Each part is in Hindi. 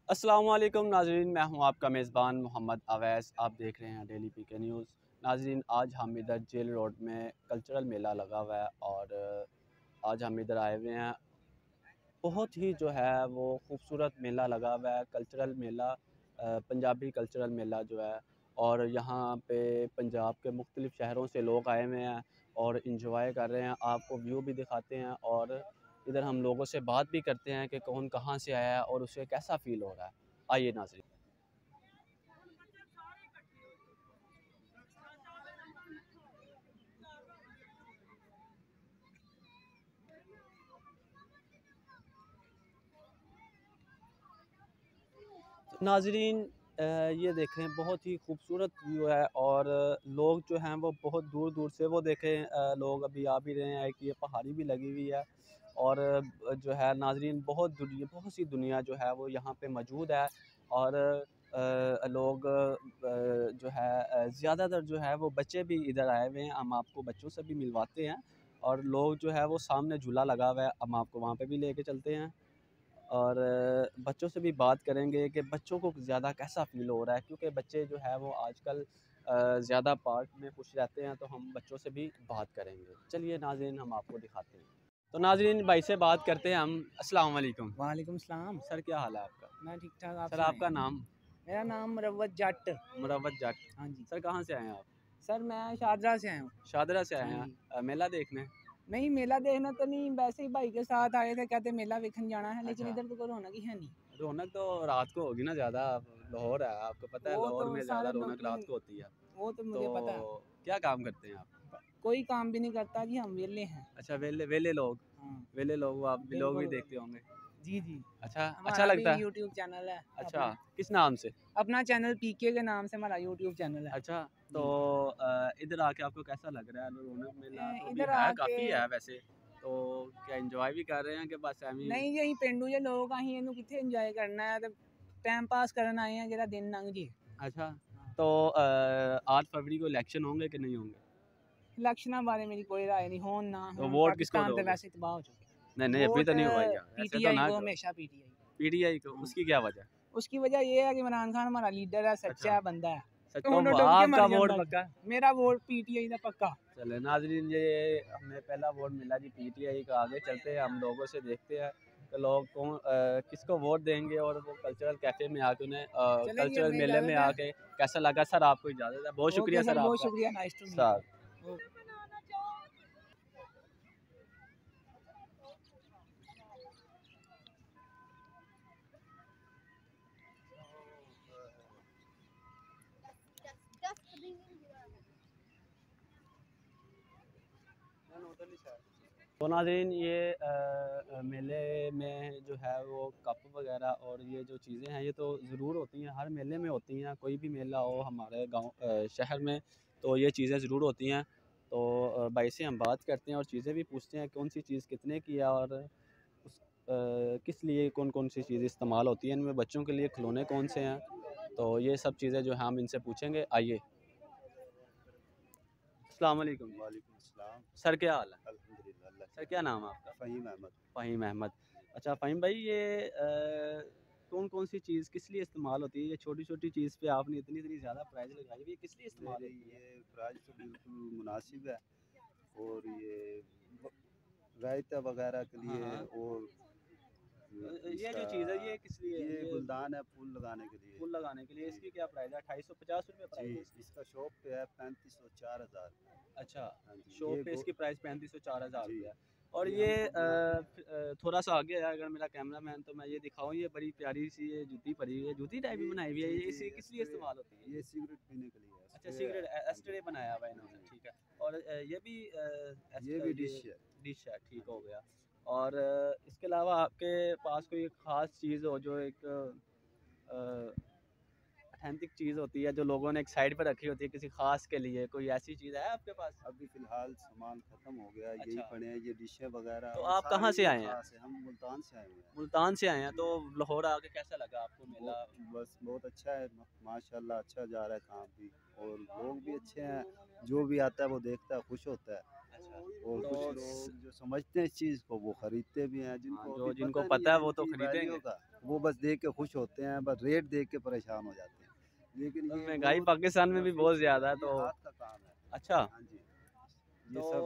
अस्सलाम वालेकुम नाजरीन, मैं हूं आपका मेज़बान मोहम्मद अवैस। आप देख रहे हैं डेली पीके न्यूज़। नाजरीन, आज हम इधर जेल रोड में कल्चरल मेला लगा हुआ है और आज हम इधर आए हुए हैं। बहुत ही जो है वो खूबसूरत मेला लगा हुआ है, कल्चरल मेला, पंजाबी कल्चरल मेला जो है। और यहाँ पे पंजाब के मुख्तलिफ़ शहरों से लोग आए हुए हैं और इंजॉय कर रहे हैं। आपको व्यू भी दिखाते हैं और इधर हम लोगों से बात भी करते हैं कि कौन कहाँ से आया है और उसे कैसा फ़ील हो रहा है। आइए नाज़रीन। नाज़रीन, ये देखें, बहुत ही खूबसूरत व्यू है और लोग जो हैं वो बहुत दूर दूर से वो देखें, लोग अभी आ भी रहे हैं कि ये पहाड़ी भी लगी हुई है और जो है नाज़रीन, बहुत सी दुनिया जो है वो यहाँ पे मौजूद है। और लोग जो है ज़्यादातर जो है वो बच्चे भी इधर आए हुए हैं। हम आपको बच्चों से भी मिलवाते हैं और लोग जो है वो सामने झूला लगा हुआ है, हम आपको वहाँ पे भी लेके चलते हैं और बच्चों से भी बात करेंगे कि बच्चों को ज़्यादा कैसा फ़ील हो रहा है, क्योंकि बच्चे जो है वो आजकल ज़्यादा पार्क में खुश रहते हैं। तो हम बच्चों से भी बात करेंगे। चलिए नाज़रीन, हम आपको दिखाते हैं। तो नाज़रीन, भाई से बात करते हैं हम। अस्सलाम वालेकुम। वालेकुम सलाम। सर, क्या हाल है आपका? मैं ठीक ठाक, आप सर, सुनाएं। आपका नाम? मेरा नाम मुरव्वत जट। मुरव्वत जट। हाँ जी। सर, कहाँ से आए हैं आप? सर मैं शारजा से आया हूँ। शादरा से आए हाँ हैं? जी। मेला देखने? नहीं, मेला देखना तो नहीं, वैसे ही भाई के साथ आए थे, कहते मेला देखने जाना है, लेकिन अच्छा। इधर तो कोई रौनक ही है नहीं। रौनक तो रात को होगी ना ज़्यादा। लाहौर है, आपको पता है, वो लाहौर तो में ज़्यादा सारे लोग रौनक रात को होती है। वो तो तो मुझे पता है। क्या काम करते हैं आप? कोई काम भी नहीं करता जी, हम वेले हैं। अच्छा, वेले वेले लोग। हाँ, वेले लोग, आप ब्लॉग भी बिल्कुल। देखते होंगे। जी जी। अच्छा, अच्छा हमारा भी लगता है। यूट्यूब चैनल है अच्छा, अपना। किस नाम से? अपना चैनल पीके के नाम से हमारा यूट्यूब चैनल है। अच्छा। तो जी। इधर आके आपको कैसा लग रहा है? रौनक मेला तो अभी इधर है, आके काफ़ी है वैसे। तो क्या एंजॉय भी कर रहे हैं कि बस एम ही? नहीं, यही पेंडू जे लोग अहीं इनू किथे इंजॉय करना है, ते टाइम पास करन आए हैं, जेह्ड़ा दिन लंघ जे। अच्छा। तो 8 फरवरी को इलेक्शन होंगे कि नहीं होंगे? इलेक्शनां बारे मेरी कोई राय नहीं, होन ना तो होन, वोट किसको पाकिस्तान ते दोगे? वैसे तबाह हो चुके नहीं हैं। नहीं, अभी तो वोट नहीं हुआ यार, ऐसे तो पीटीआई ना को, करो। हमेशा पीटीआई को। पीटीआई को? हाँ। उसकी क्या वजह? उसकी वजह ये है कि इमरान खान हमारा लीडर है, अच्छा। सच्चा बंदा है। सच तो तो हुन डुब के आपका मर वोट जांदा पक्का? जी। मेरा वोट पीटीआई दा पक्का। चले नाजरीन, ये हमें पहला वोट मिला जी पीटीआई का। आगे चलते हैं, हम लोगों से देखते हैं कि लोग कौन किसको वोट देंगे और वो कल्चरल कैफ़े में आके उन्हें चलें जी, कल्चरल हमें मेले में इजाज़त है। आके कैसा लगा। सर, आपको इजाज़त है। बहुत ओके शुक्रिया सर, सर बहुत आपका। शुक्रिया, nice to meet sir. You. तो नाज़रीन, ये मेले में जो है वो कप वगैरह और ये जो चीज़ें हैं, ये तो ज़रूर होती हैं, हर मेले में होती हैं। कोई भी मेला हो हमारे गांव शहर में, तो ये चीज़ें ज़रूर होती हैं। तो भाई से हम बात करते हैं और चीज़ें भी पूछते हैं, कौन सी चीज़ कितने की है और किस लिए कौन कौन सी चीज़ इस्तेमाल होती हैं इनमें, बच्चों के लिए खिलौने कौन से हैं। तो ये सब चीज़ें जो है हम इनसे पूछेंगे। आइए। अस्सलाम वालेकुम। वालेकुम अस्सलाम। सर, क्या हाल है? अल्हम्दुलिल्लाह, अल्लाह सर, की क्या दुआ। नाम है आपका? फ़हीम अहमद। फ़हीम अहमद। अच्छा फ़हीम भाई, ये कौन कौन सी चीज़ किस लिए इस्तेमाल होती है? ये छोटी छोटी चीज़ पे आपने इतनी इतनी ज़्यादा प्राइस लगाई हुई है, किस लिए नहीं इस्तेमाल नहीं, होती है? ये प्राइस तो बिल्कुल मुनासिब है। और ये ब रायता वग़ैरह के हाँ लिए, हाँ। और ये इसका जो चीज़ है, ये किस लिए? ये ये गुलदान है फूल लगाने के लिए। फूल लगाने के लिए। जी, इसकी क्या प्राइस है? 250 जी, प्राइस है इसकी? इसका शॉप पे है 3500 4000। अच्छा। हाँ जी, शॉप पे इसकी प्राइस 3500 4000 जी, रुपये है। और ये ये हमको बना थोड़ा सा आगे है अगर मेरा कैमरा मैन, तो मैं ये दिखाऊँ, ये बड़ी प्यारी सी ये जूती पड़ी हुई है, जूती टाइप भी बनाई हुई है। जी, ये जी, इसी किस लिए एस्ट्रे इस्तेमाल होती है? ये सिगरेट पीने के लिए है, अच्छा, एस्ट्रे है। सिगरेट हाँ जी, एस्ट्रे बनाया हुआ है हाँ इन्होंने, जी। ठीक है। और ये भी ये भी ये डिश है। डिश है, हाँ ठीक हो जी। गया। और इसके अलावा आपके पास कोई ख़ास चीज़ हो जो एक ऑथेंटिक चीज़ होती है जो लोगों ने एक साइड पे रखी होती है किसी ख़ास के लिए, कोई ऐसी चीज़ है आपके पास? अभी फ़िलहाल सामान ख़त्म हो गया, यही अच्छा। पड़े हैं ये डिशें वग़ैरह, तो और आप कहाँ सारे से ये आए हैं? ख़ास है, हम मुल्तान से आए हुए हैं। मुल्तान से आए हैं। तो जी, लाहौर आके कैसा लगा आपको वो मेला? बस बहुत अच्छा है, माशाल्लाह अच्छा जा रहा है काम भी, और लोग भी अच्छे हैं, जो भी आता है वो देखता है खुश होता है। अच्छा। और तो कुछ लोग जो समझते हैं इस चीज़ को वो खरीदते भी हैं, हाँ, जिनको जो अभी जिनको नहीं पता है वो तो इनकी खरीदेंगे। वैल्यू का, वो बस देख के खुश होते हैं, बस रेट देख के परेशान हो जाते हैं। लेकिन तो ये महंगाई बहुत पाकिस्तान में भी नफ़ीस बहुत चीज़ ज़्यादा है ये तो हाथ का काम है। अच्छा। हाँ जी, तो ये सब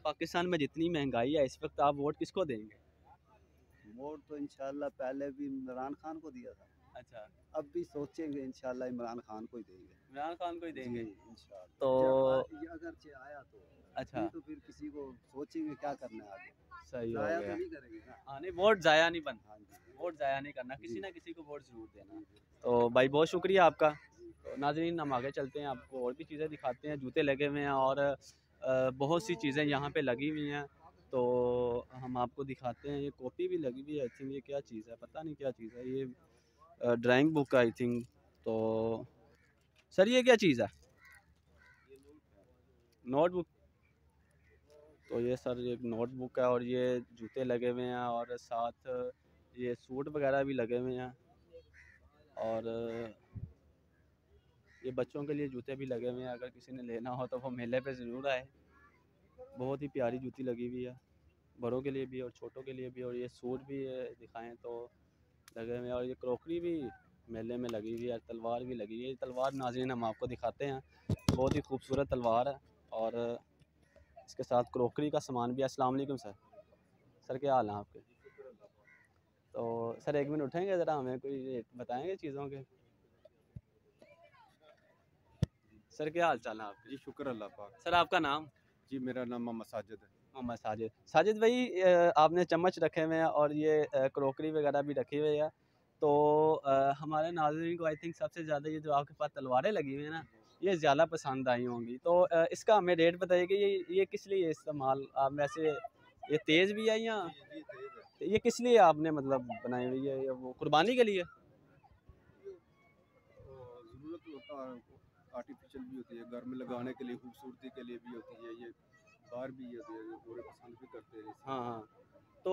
पाकिस्तान में जितनी महंगाई है इस वक्त आप वोट किसको देंगे? वोट तो इंशाल्लाह पहले भी इमरान खान को दिया था, अच्छा, अब भी सोचेंगे इंशाल्लाह इमरान खान को ही देंगे। इमरान खान को ही जी, देंगे। इंशाल्लाह। तो ये अगरचे आया तो अच्छा, नहीं तो फिर किसी को सोचेंगे क्या करना है आगे, सही हो ज़ाया तो गया। नहीं करेंगे ना। हाँ, नहीं वोट ज़ाया नहीं बनता, हाँ जी, वोट ज़ाया नहीं करना, किसी जी, ना किसी को वोट ज़रूर देना। जी, तो भाई बहुत शुक्रिया आपका। तो नाज़रीन हम आगे चलते हैं, आपको और भी चीज़ें दिखाते हैं, जूते लगे हुए हैं और बहुत सी चीज़ें यहाँ पे लगी हुई हैं। तो हम आपको दिखाते हैं, ये कॉपी भी लगी हुई है, आई थिंक ये क्या चीज़ है, पता नहीं क्या चीज़ है, ये ड्राइंग बुक है आई थिंक। तो सर ये क्या चीज़ है? नोटबुक। तो ये सर एक नोटबुक है और ये जूते लगे हुए हैं और साथ ये सूट वगैरह भी लगे हुए हैं और ये बच्चों के लिए जूते भी लगे हुए हैं, अगर किसी ने लेना हो तो वो मेले पे ज़रूर आए। बहुत ही प्यारी जूती लगी हुई है, बड़ों के लिए भी और छोटों के लिए भी। और ये सूट भी दिखाएं तो लगे हुए हैं और ये क्रॉकरी भी मेले में लगी हुई है, तलवार भी लगी हुई है। तलवार नाज़रीन हम आपको दिखाते हैं, बहुत ही खूबसूरत तलवार है और इसके साथ क्रॉकरी का सामान भी है। अस्सलाम वालेकुम सर। सर क्या हाल है आपके? तो सर एक मिनट उठेंगे ज़रा, हमें कोई रेट बताएंगे चीज़ों के? सर क्या हाल चाल है आपके? जी शुक्र अल्लाह पाक। सर आपका नाम? जी मेरा नाम मोहम्मद साजिद है। मोहम्मद साजिद। साजिद भाई आपने चम्मच रखे हुए हैं और ये क्रॉकरी वगैरह भी रखी हुई है। तो हमारे नाज़रीन को आई थिंक सबसे ज़्यादा ये जो आपके पास तलवारें लगी हुई हैं ना, ये ज़्यादा पसंद आई होंगी। तो इसका हमें रेट बताइए कि ये किस लिए इस्तेमाल आप वैसे ये तेज़ भी है या जी तेज है। ये किस लिए आपने मतलब बनाई हुई है? ये वो कुर्बानी के लिए? ज़रूरत होता है, आर्टिफिशियल भी होती है, घर में लगाने के लिए, खूबसूरती के लिए भी होती है। ये बाहर भी होती है, जो पूरे पसंद भी करते हैं इसे। हाँ, हाँ। तो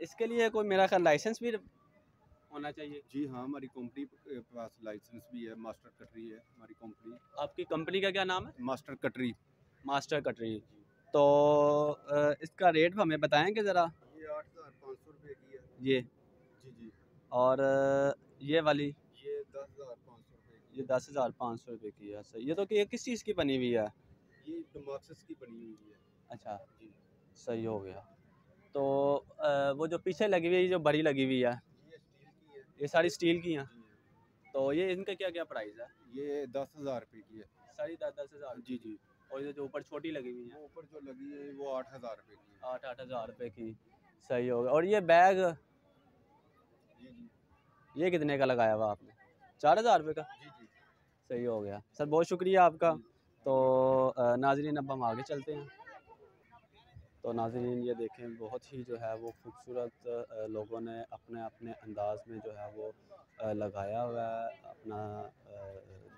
इसके लिए कोई मेरा ख़्याल लाइसेंस भी होना चाहिए। जी हाँ, हमारी कंपनी के पास लाइसेंस भी है, मास्टर कटरी है हमारी कंपनी। आपकी कंपनी का क्या नाम है? मास्टर कटरी। मास्टर कटरी। तो इसका रेट हमें बताएँगे ज़रा? ये 8,500 रुपये की है। ये जी जी। और ये वाली ये 10,500 रुपये की ये है। 10,500 रुपये की है। सही। ये तो कि ये किस चीज़ की बनी हुई है? ये डमाक्सिस की बनी हुई है। अच्छा, जी। सही हो गया। तो वो जो पीछे लगी हुई है, जो बड़ी लगी हुई है, ये स्टील की है। ये सारी स्टील की हैं। जी तो ये इनका क्या-क्या प्राइस है? ये 10,000 रुपये की है। सारी 10,000 जी जी। और ये जो ऊपर छोटी लगी हुई हैं, वो ऊपर जो लगी है वो 8,000 रुपये की है। 8-8 हज़ार रुपये की। सही हो गया। और ये बैग, जी जी। ये कितने का लगाया हुआ आपने? 4,000 रुपये का? जी जी। सही हो गया। सर बहुत शुक्रिया आपका। जी। तो नाज़रीन अब हम आगे चलते हैं। तो नाज़रीन ये देखें, बहुत ही जो है वो खूबसूरत लोगों ने अपने अपने अंदाज़ में जो है वो लगाया हुआ है अपना,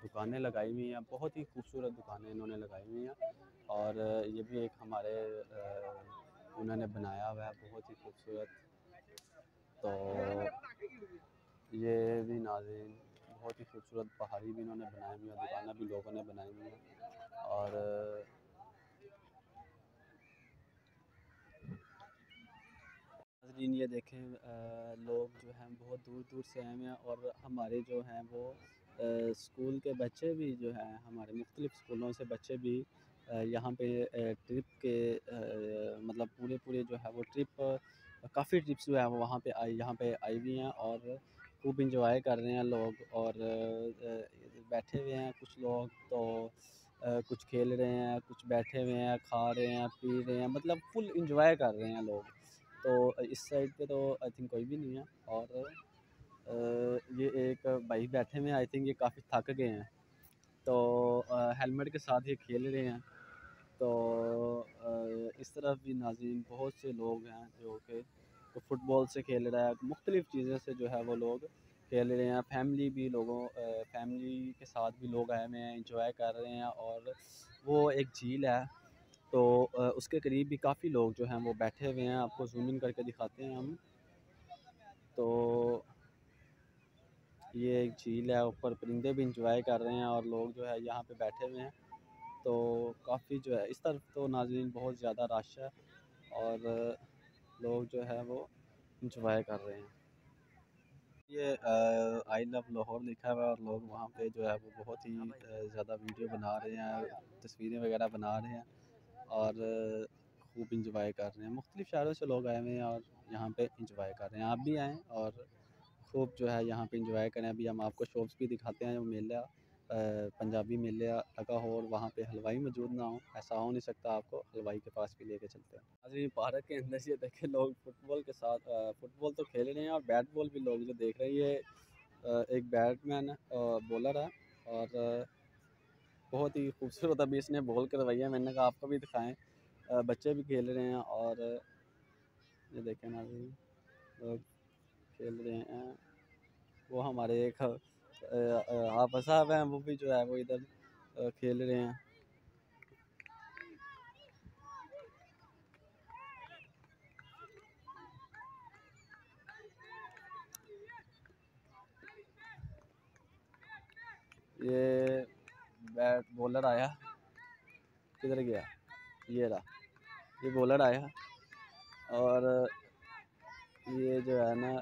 दुकानें लगाई हुई हैं, बहुत ही खूबसूरत दुकानें इन्होंने लगाई हुई हैं। और ये भी एक हमारे उन्होंने बनाया हुआ है बहुत ही खूबसूरत। तो ये भी नाज़रीन बहुत ही खूबसूरत पहाड़ी भी इन्होंने बनाई हुई है, दुकानें भी लोगों ने बनाई हुई हैं। और नाज़रीन ये देखें, लोग जो हैं बहुत दूर दूर से आए हुए हैं और हमारे जो हैं वो स्कूल के बच्चे भी जो हैं, हमारे मुख्तलिफ़ स्कूलों से बच्चे भी यहाँ पे ट्रिप के मतलब पूरे पूरे जो है वो ट्रिप, काफ़ी ट्रिप्स जो है वो वहाँ पे आई यहाँ पे आई हुई हैं और खूब इंजॉय कर रहे हैं लोग। और बैठे हुए हैं कुछ लोग तो कुछ खेल रहे हैं, कुछ बैठे हुए हैं, खा रहे हैं, पी रहे हैं, मतलब फुल इंजॉय कर रहे हैं लोग। तो इस साइड पे तो आई थिंक कोई भी नहीं है। और ये एक भाई बैठे हुए हैं, आई थिंक ये काफ़ी थक गए हैं तो हेलमेट के साथ ये खेल रहे हैं। तो इस तरफ भी नाज़रीन बहुत से लोग हैं जो कि तो फुटबॉल से खेल रहा है, मुख्तलिफ़ चीज़ों से जो है वो लोग खेल रहे हैं। फैमिली भी फैमिली के साथ भी लोग आए हुए हैं, इंजॉय कर रहे हैं। और वो एक झील है तो उसके करीब भी काफ़ी लोग जो हैं वो बैठे हुए हैं, आपको ज़ूम इन करके दिखाते हैं हम। तो ये एक झील है, ऊपर परिंदे भी इंजॉय कर रहे हैं और लोग जो है यहाँ पे बैठे हुए हैं। तो काफ़ी जो है इस तरफ तो नाज़रीन बहुत ज़्यादा रश है और लोग जो है वो इंजॉय कर रहे हैं। ये आई लव लाहौर लिखा हुआ है और लोग वहाँ पे जो है वो बहुत ही ज़्यादा वीडियो बना रहे हैं, तस्वीरें वगैरह बना रहे हैं और खूब इंजॉय कर रहे हैं। मुख्तलिफ़ शहरों से लोग आए हुए हैं और यहाँ पे इंजॉय कर रहे हैं। आप भी आएँ और खूब जो है यहाँ पे इंजॉय करें। अभी हम आपको शॉप्स भी दिखाते हैं। जो मेला पंजाबी मेले लगा हो और वहाँ पे हलवाई मौजूद ना हो, ऐसा हो नहीं सकता, आपको हलवाई के पास भी लेके चलते हैं। अभी पार्क के अंदर से देखें लोग फुटबॉल के साथ फुटबॉल तो खेल रहे हैं और बैट बॉल भी लोग जो देख रहे हैं। ये एक बैट्समैन बॉलर है और बहुत ही खूबसूरत अभी इसने बॉल करवाई है। मैंने कहा आपको भी दिखाएं। बच्चे भी खेल रहे हैं और ये देखें ना अभी लोग खेल रहे हैं। वो हमारे एक आप साहब हैं, वो भी जो है वो इधर खेल रहे हैं। ये बैट बॉलर आया, किधर गया, ये रहा, ये बॉलर आया और ये जो है ना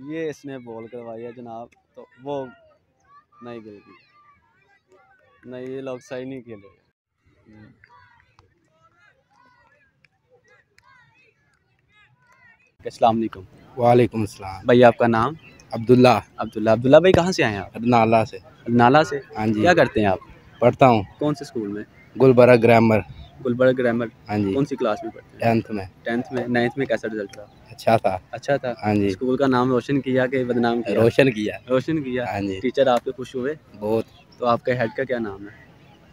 ये इसने बॉल करवाई है जनाब, तो वो नहीं गिर गई, नहीं ये लोग सही नहीं खेले। अस्सलाम वालेकुम। वालेकुम अस्सलाम। भाई आपका नाम? अब्दुल्ला। अब्दुल्ला। अब्दुल्ला भाई कहाँ से आए हैं आप? नाला से। नाला से। हाँ जी। क्या करते हैं आप? पढ़ता हूँ। कौन से स्कूल में? गुलबर्गा ग्रामर। गुलबर्गा ग्रामर। हाँ जी। कौन सी क्लास में पढ़ते हैं? 10th में। 10th में। 9th में कैसा रिजल्ट रहा? अच्छा था। अच्छा था। हाँ जी। स्कूल का नाम रोशन किया कि बदनाम किया? रोशन किया। रोशन किया। हाँ जी। टीचर आपके खुश हुए? बहुत। तो आपके हेड का क्या नाम है?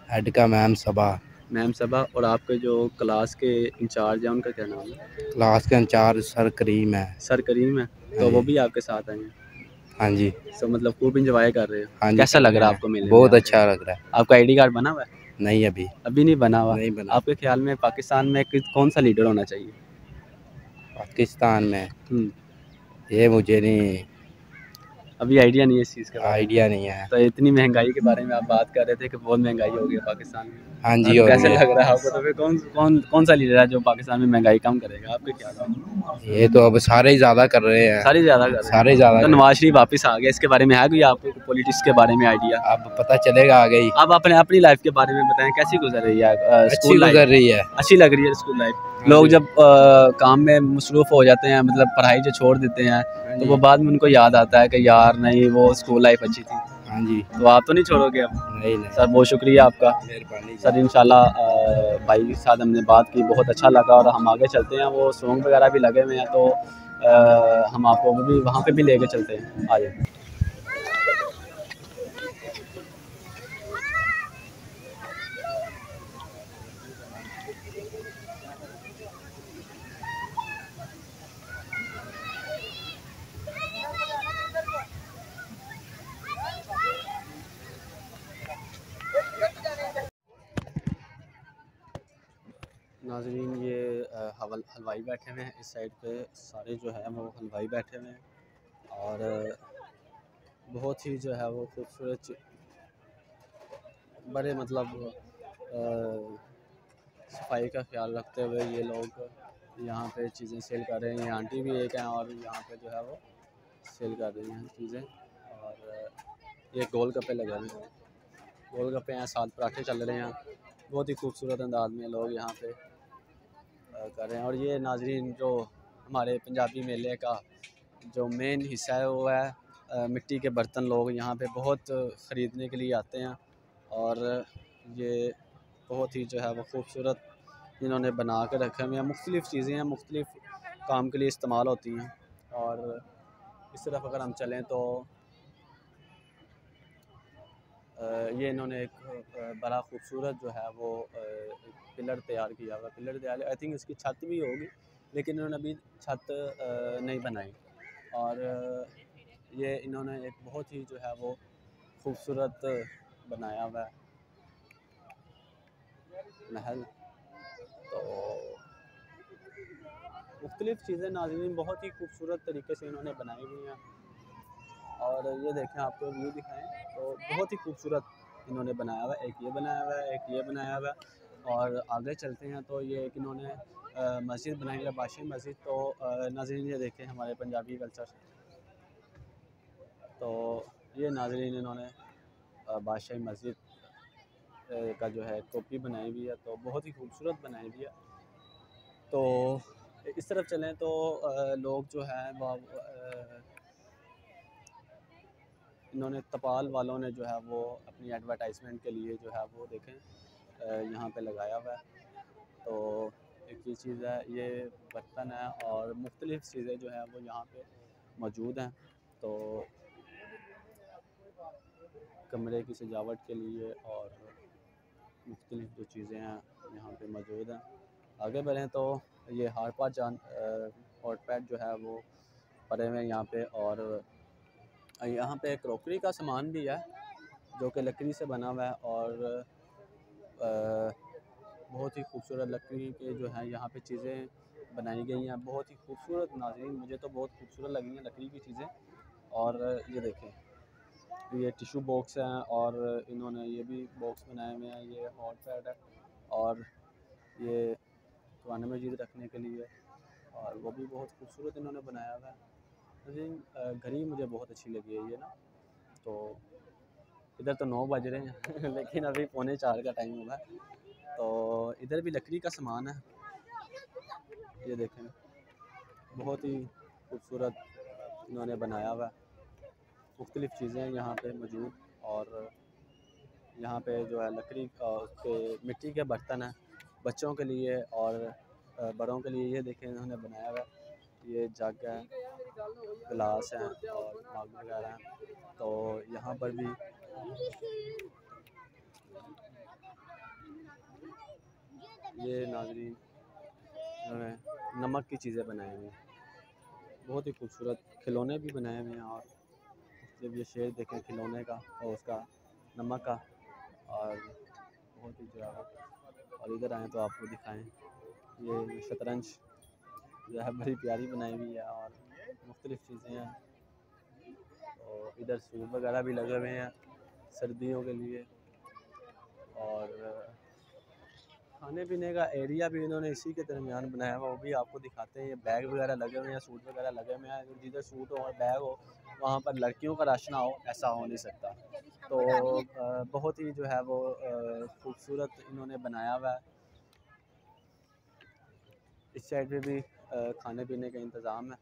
हेड का मैम सबा। मैम सबा। और आपके जो क्लास के इंचार्ज हैं उनका क्या नाम है? क्लास के इंचार्ज सर करीम है। सर करीम है। तो वो भी आपके साथ आए हैं? हाँ जी। तो मतलब खूब इंजॉय कर रहे हो? हाँ जी। कैसा लग रहा है आपको मिलने में? बहुत अच्छा लग रहा है। आपका आईडी कार्ड बना हुआ है? नहीं अभी। अभी नहीं बना हुआ? नहीं बना। आपके ख्याल में पाकिस्तान में कौन सा लीडर होना चाहिए? पाकिस्तान में ये मुझे नहीं, अभी आइडिया नहीं है इस चीज़ का? आइडिया नहीं है। तो इतनी महंगाई के बारे में आप बात कर रहे थे कि बहुत महंगाई हो गई है पाकिस्तान में। हाँ जी। तो और कैसे लग रहा है आपको? तो फिर कौन सा लीडर है जो पाकिस्तान में महंगाई कम करेगा आपके ख्याल में? ये तो अब सारे ही ज़्यादा कर रहे हैं। सारे ज़्यादा कर रहे हैं। सारे ज़्यादा। तो नवाज शरीफ वापस आ गया, इसके बारे में है कोई आपको पॉलिटिक्स के बारे में आइडिया? अब पता चलेगा आगे ही। आप अपनी लाइफ के बारे में बताएं, कैसी गुजर रही है? अच्छी गुजर रही है। अच्छी लग रही है स्कूल लाइफ। लोग जब काम में मसरूफ़ हो जाते हैं, मतलब पढ़ाई जो छोड़ देते हैं, तो वो बाद में उनको याद आता है कि यार नहीं वो स्कूल लाइफ अच्छी थी। हाँ जी। तो आप तो नहीं छोड़ोगे अब? नहीं। सर बहुत शुक्रिया आपका। मेहरबानी सर इंशाल्लाह भाई के साथ हमने बात की, बहुत अच्छा लगा और हम आगे चलते हैं। वो सॉन्ग वगैरह भी लगे हुए हैं तो हम आपको भी वहाँ पे भी लेके चलते हैं। आ जाए। नाज़रीन ये हलवाई बैठे हुए हैं इस साइड पे, सारे जो है वो हलवाई बैठे हुए हैं और बहुत ही जो है वो खूबसूरत बड़े मतलब सफाई का ख्याल रखते हुए ये लोग यहाँ पे चीज़ें सेल कर रहे हैं। ये आंटी भी एक हैं और यहाँ पे जो है वो सेल कर रही हैं चीज़ें। और ये गोलगप्पे लगे हुए हैं, गोलगप्पे हैं, साथ पराठे चल रहे हैं। बहुत ही खूबसूरत अंदाज में लोग यहाँ पे कर रहे हैं। और ये नाज़रीन जो हमारे पंजाबी मेले का जो मेन हिस्सा है वो है मिट्टी के बर्तन। लोग यहाँ पे बहुत ख़रीदने के लिए आते हैं और ये बहुत ही जो है वो खूबसूरत इन्होंने बना के रखे हुए हैं। मुख्तलिफ़ चीज़ें हैं, मुख्तलिफ़ काम के लिए इस्तेमाल होती हैं। और इस तरफ अगर हम चलें तो ये इन्होंने एक बड़ा खूबसूरत जो है वो पिलर तैयार किया हुआ। पिलर तैयार, आई थिंक इसकी छत भी होगी, लेकिन इन्होंने अभी छत नहीं बनाई। और ये इन्होंने एक बहुत ही जो है वो खूबसूरत बनाया हुआ है महल। तो मुख्तलिफ़ चीज़ें नाज़रीन बहुत ही खूबसूरत तरीके से इन्होंने बनाई हुई हैं। और ये देखें, आपको व्यू दिखाएं। तो बहुत ही खूबसूरत इन्होंने बनाया हुआ है। एक ये बनाया हुआ है, एक ये बनाया हुआ है। और आगे चलते हैं तो ये एक इन्होंने मस्जिद बनाई है, बादशाही मस्जिद। तो नाज़रीन ये देखें हमारे पंजाबी कल्चर, तो ये नाज़रीन इन्होंने बादशाही मस्जिद का जो है कॉपी बनाई हुई है, तो बहुत ही खूबसूरत बनाई हुई है। तो इस तरफ चलें तो लोग जो है वो इन्होंने तपाल वालों ने जो है वो अपनी एडवर्टाइजमेंट के लिए जो है वो देखें यहाँ पे लगाया हुआ है। तो एक ये चीज़ है, ये बर्तन है और मुख्तलिफ़ चीज़ें जो है वो यहाँ पे मौजूद हैं। तो कमरे की सजावट के लिए और मुख्तलिफ़ जो चीज़ें हैं यहाँ पे मौजूद हैं। आगे बढ़ें तो ये हॉट पैड जो है वो पड़े हुए हैं यहाँ पे। और यहाँ पे क्रॉकरी का सामान भी है जो कि लकड़ी से बना हुआ है। और बहुत ही खूबसूरत लकड़ी के जो है यहाँ पे चीज़ें बनाई गई हैं, बहुत ही खूबसूरत। नाज़रीन मुझे तो बहुत खूबसूरत लगी हैं लकड़ी की चीज़ें। और ये देखें, ये टिशू बॉक्स हैं और इन्होंने ये भी बॉक्स बनाए हुए हैं। ये हॉट पैड है और ये कुरान मजीद रखने के लिए, और वो भी बहुत खूबसूरत इन्होंने बनाया हुआ है। लेकिन घड़ी मुझे बहुत अच्छी लगी है ये ना। तो इधर तो 9 बज रहे हैं लेकिन अभी 3:45 का टाइम हुआ है। तो इधर भी लकड़ी का सामान है, ये देखें बहुत ही खूबसूरत इन्होंने बनाया हुआ है। मुख्तलिफ़ चीज़ें यहाँ पे मौजूद। और यहाँ पे जो है लकड़ी के मिट्टी के बर्तन हैं बच्चों के लिए और बड़ों के लिए। ये देखें इन्होंने बनाया हुआ है, ये जग है, गिलास हैं और मग वगैरह हैं। तो यहाँ पर भी ये नाज़रीन इन्होंने नमक की चीज़ें बनाई हुई हैं, बहुत ही खूबसूरत। खिलौने भी बनाए हुए हैं और जब ये शेर देखें खिलौने का और उसका नमक का, और बहुत ही जो है। और इधर आएँ तो आपको दिखाएं, ये शतरंज जो है बड़ी प्यारी बनाई हुई है और मुख्तलिफ़ चीज़ें हैं। और इधर सूट वगैरह भी लगे हुए हैं सर्दियों के लिए। और खाने पीने का एरिया भी इन्होंने इसी के दरमियान बनाया हुआ, वो भी आपको दिखाते हैं। ये बैग वगैरह लगे हुए हैं, सूट वगैरह लगे हुए हैं। जिधर सूट हो और बैग हो वहाँ पर लड़कियों का रश ना हो, ऐसा हो नहीं सकता। तो बहुत ही जो है वो खूबसूरत इन्होंने बनाया हुआ है। इस साइड पे भी खाने पीने का इंतज़ाम है,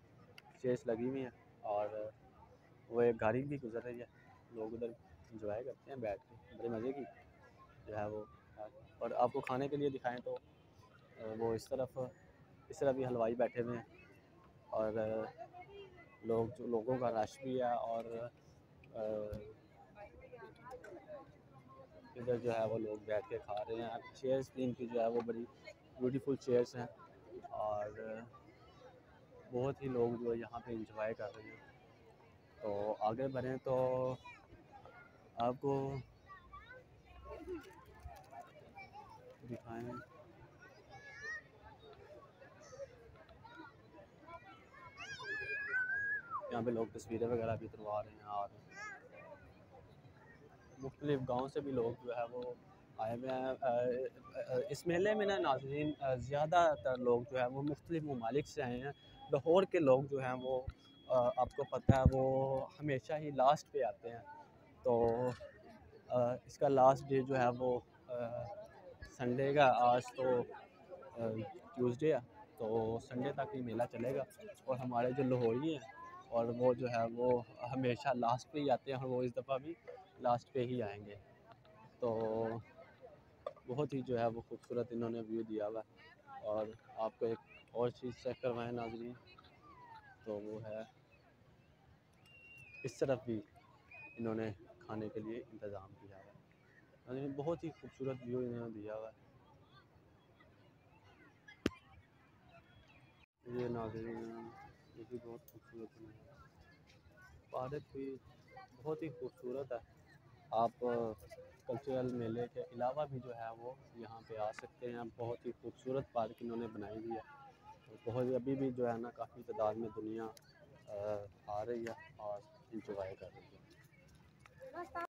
चेयर्स लगी हुई हैं और वो एक गाड़ी भी गुजर रही है। लोग उधर इंजॉय करते हैं बैठ के, बड़े मज़े की जो है वो है। और आपको खाने के लिए दिखाएं तो वो इस तरफ भी हलवाई बैठे हुए हैं और लोगों का रश भी है। और इधर जो है वो लोग बैठ के खा रहे हैं। चेयर्स भी इनकी जो है वो बड़ी ब्यूटीफुल चेयर्स हैं और बहुत ही लोग जो है यहाँ पे इंजॉय कर रहे हैं। तो आगे बढ़ें तो आपको दिखाएं, यहाँ पे लोग तस्वीरें वगैरह भी उतरवा रहे हैं। और मुख्तलिफ़ गाँव से भी लोग जो है वो आए हुए हैं इस मेले में ना। नाज़रीन ज़्यादातर लोग जो है वो मुख्तलिफ़ ममालिक से आए हैं। लाहौर के लोग जो हैं वो आपको पता है वो हमेशा ही लास्ट पे आते हैं। तो इसका लास्ट डे जो है वो संडे का, आज तो ट्यूसडे है, तो संडे तक ही मेला चलेगा। और हमारे जो लाहौरी हैं और वो जो है वो हमेशा लास्ट पे ही आते हैं और वो इस दफ़ा भी लास्ट पे ही आएंगे। तो बहुत ही जो है वो खूबसूरत इन्होंने व्यू दिया हुआ है। और आपको एक और चीज़ चेक करवाएं नाज़रीन, तो वो है इस तरफ भी इन्होंने खाने के लिए इंतज़ाम किया हुआ है। नाज़रीन बहुत ही खूबसूरत व्यू इन्होंने दिया हुआ है। ये नाज़रीन ये भी बहुत खूबसूरत है, पार्क भी बहुत ही खूबसूरत है। आप कल्चरल मेले के अलावा भी जो है वो यहाँ पे आ सकते हैं। बहुत ही खूबसूरत पार्क इन्होंने बनाई हुई है। तो बहुत अभी भी जो है ना काफ़ी तादाद में दुनिया आ रही है और इंजॉय कर रही है।